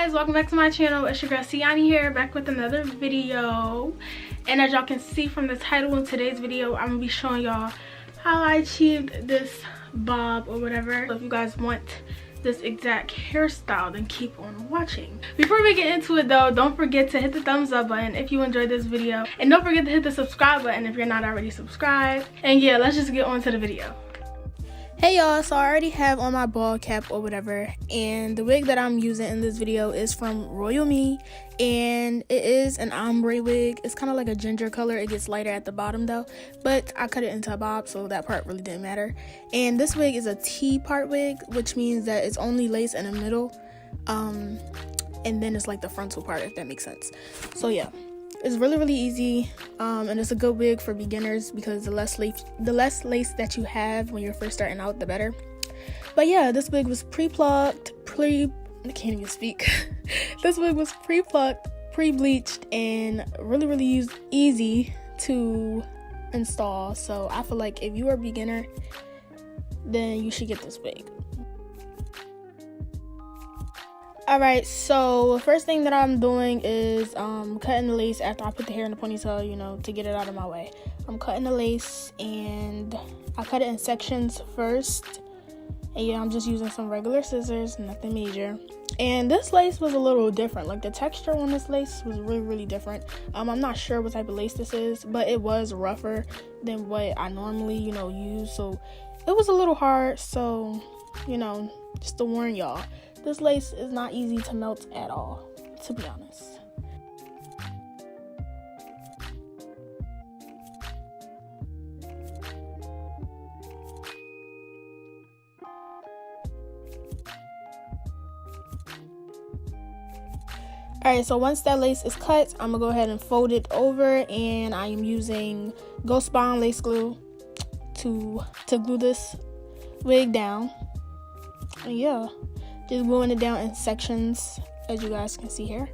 guys, welcome back to my channel. It's your girl Siani here, back with another video. And as y'all can see from the title in today's video, I'm gonna be showing y'all how I achieved this bob or whatever. So if you guys want this exact hairstyle, then keep on watching. Before we get into it though, don't forget to hit the thumbs up button if you enjoyed this video, and don't forget to hit the subscribe button if you're not already subscribed. And yeah, let's just get on to the video. Hey y'all, so I already have on my ball cap or whatever, and the wig that I'm using in this video is from RoyalMe, and it is an ombre wig. It's kind of like a ginger color. It gets lighter at the bottom though, but I cut it into a bob, so that part really didn't matter. And this wig is a T Part wig, which means that it's only lace in the middle, and then it's like the frontal part, if that makes sense. So yeah, it's really easy, and it's a good wig for beginners because the less lace that you have when you're first starting out, the better. But yeah, this wig was pre-plucked, I can't even speak. This wig was pre-plucked, pre-bleached, and really easy to install. So I feel like if you are a beginner, then you should get this wig. Alright, so the first thing that I'm doing is cutting the lace after I put the hair in the ponytail, you know, to get it out of my way. I'm cutting the lace, and I cut it in sections first. And yeah, I'm just using some regular scissors, nothing major. And this lace was a little different. Like, the texture on this lace was really different. I'm not sure what type of lace this is, but it was rougher than what I normally, you know, use. So it was a little hard. So, you know, just to warn y'all, this lace is not easy to melt at all, to be honest. Alright, so once that lace is cut, I'm gonna go ahead and fold it over, and I am using Ghost Bond lace glue to glue this wig down. And yeah, just gluing it down in sections, as you guys can see here.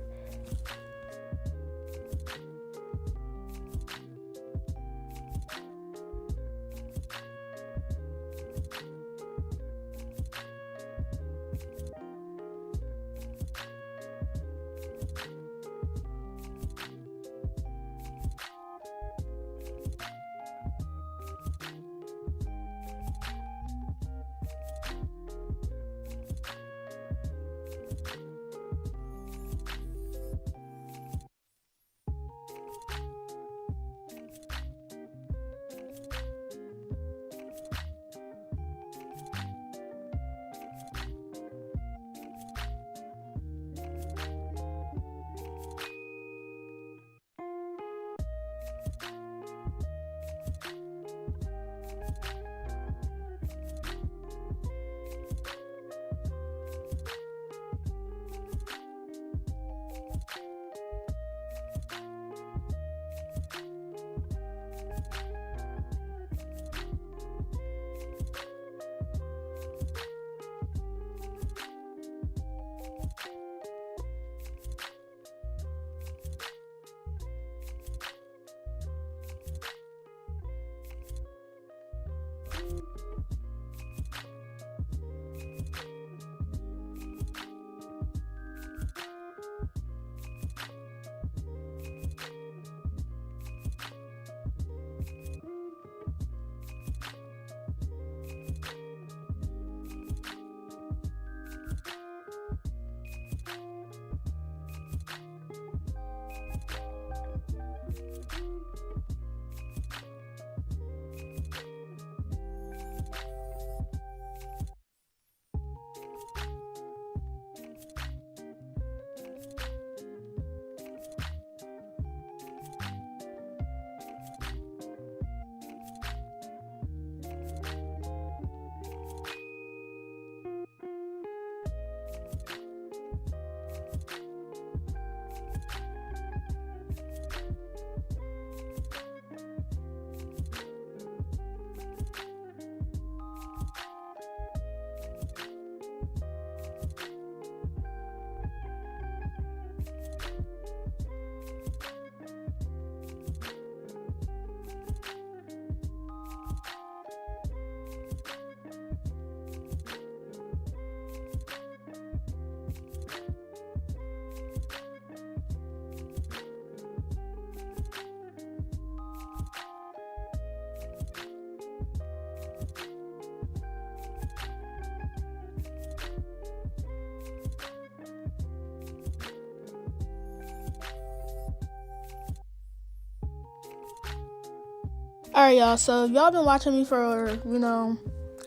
Alright, y'all, so if y'all been watching me for,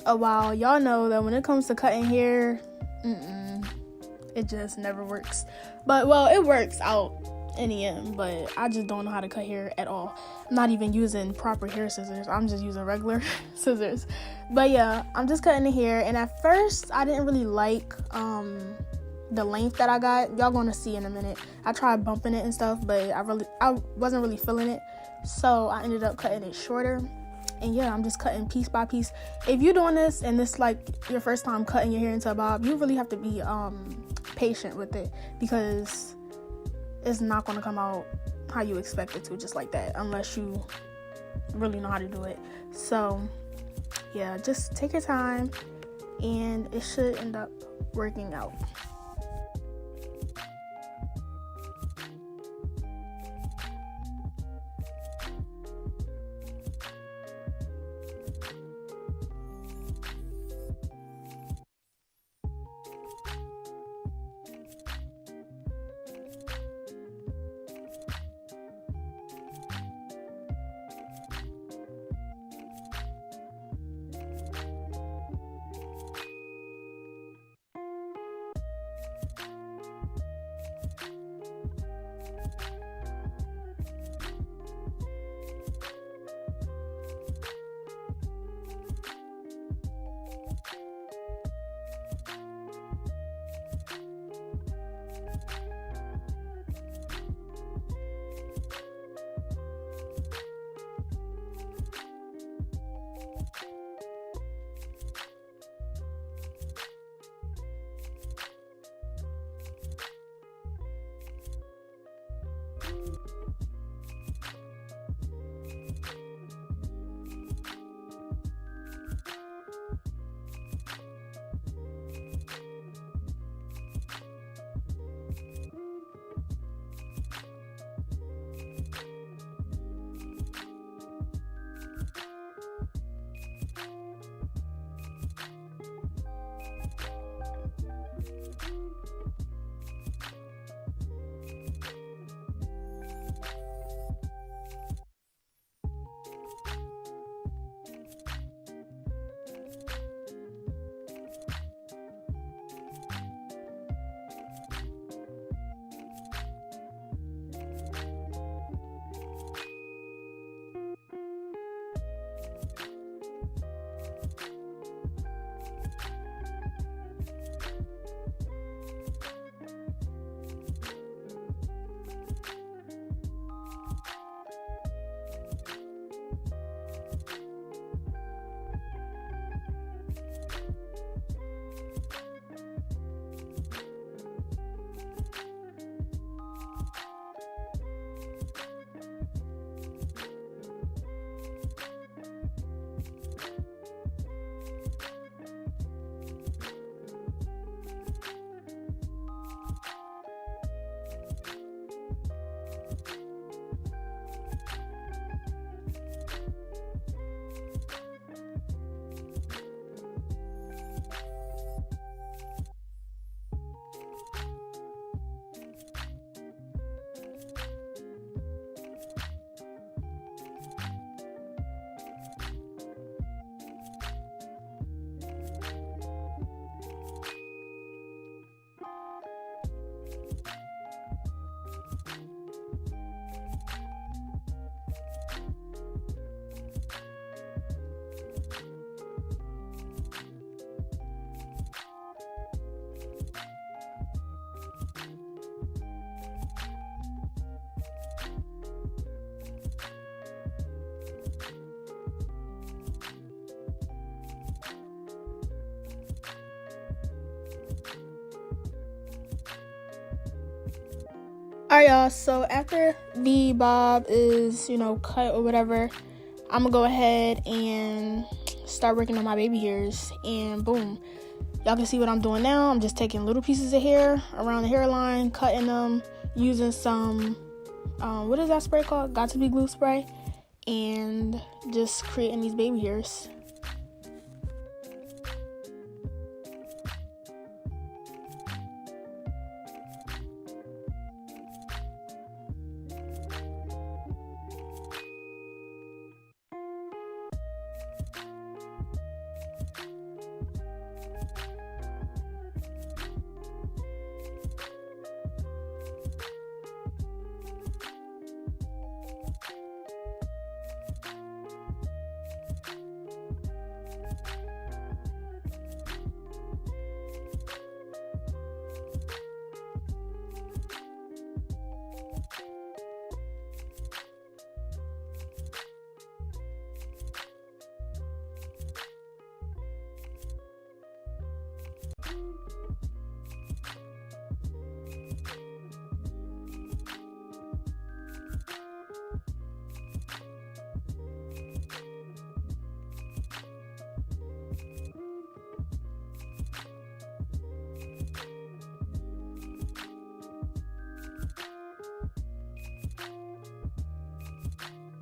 a while, y'all know that when it comes to cutting hair, it just never works. But, well, it works out in the end, but I just don't know how to cut hair at all. I'm not even using proper hair scissors. I'm just using regular scissors. But yeah, I'm just cutting the hair, and at first, I didn't really like, the length that I got. Y'all gonna see in a minute. I tried bumping it and stuff, but I wasn't really feeling it, so I ended up cutting it shorter. And yeah, I'm just cutting piece by piece. If you're doing this and this like your first time cutting your hair into a bob, you really have to be patient with it, because it's not gonna come out how you expect it to, just like that, unless you really know how to do it. So yeah, just take your time and it should end up working out. Alright, y'all, so after the bob is, cut or whatever, I'm gonna go ahead and start working on my baby hairs, and boom, y'all can see what I'm doing now. I'm just taking little pieces of hair around the hairline, cutting them, using some, what is that spray called? Got to be glue spray, and just creating these baby hairs.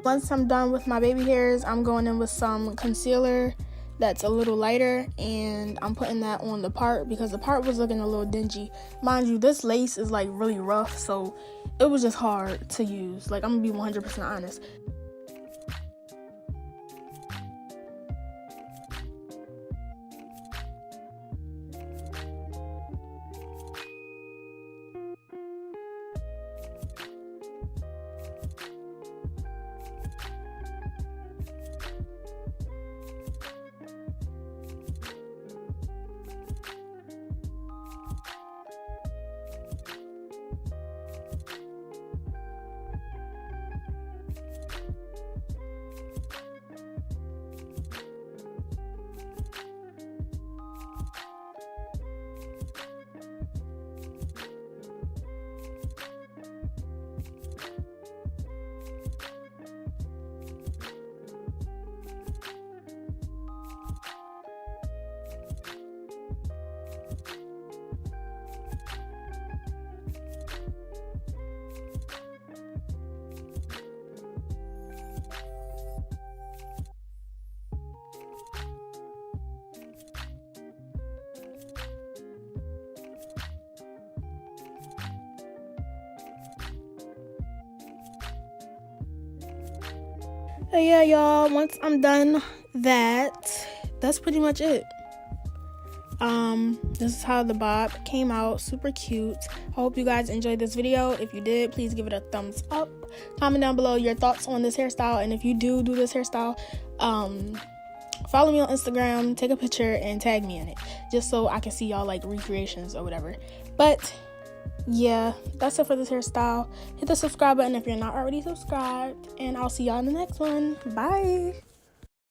Once I'm done with my baby hairs, I'm going in with some concealer that's a little lighter, and I'm putting that on the part because the part was looking a little dingy. Mind you, this lace is like really rough, so it was just hard to use. Like, I'm gonna be 100% honest. But yeah, y'all, once I'm done that's pretty much it. This is how the bob came out. Super cute. I hope you guys enjoyed this video. If you did, please give it a thumbs up. Comment down below your thoughts on this hairstyle, and if you do this hairstyle, follow me on Instagram, take a picture, and tag me in it, just so I can see y'all like recreations or whatever. But yeah, that's it for this hairstyle. Hit the subscribe button if you're not already subscribed, and I'll see y'all in the next one. Bye.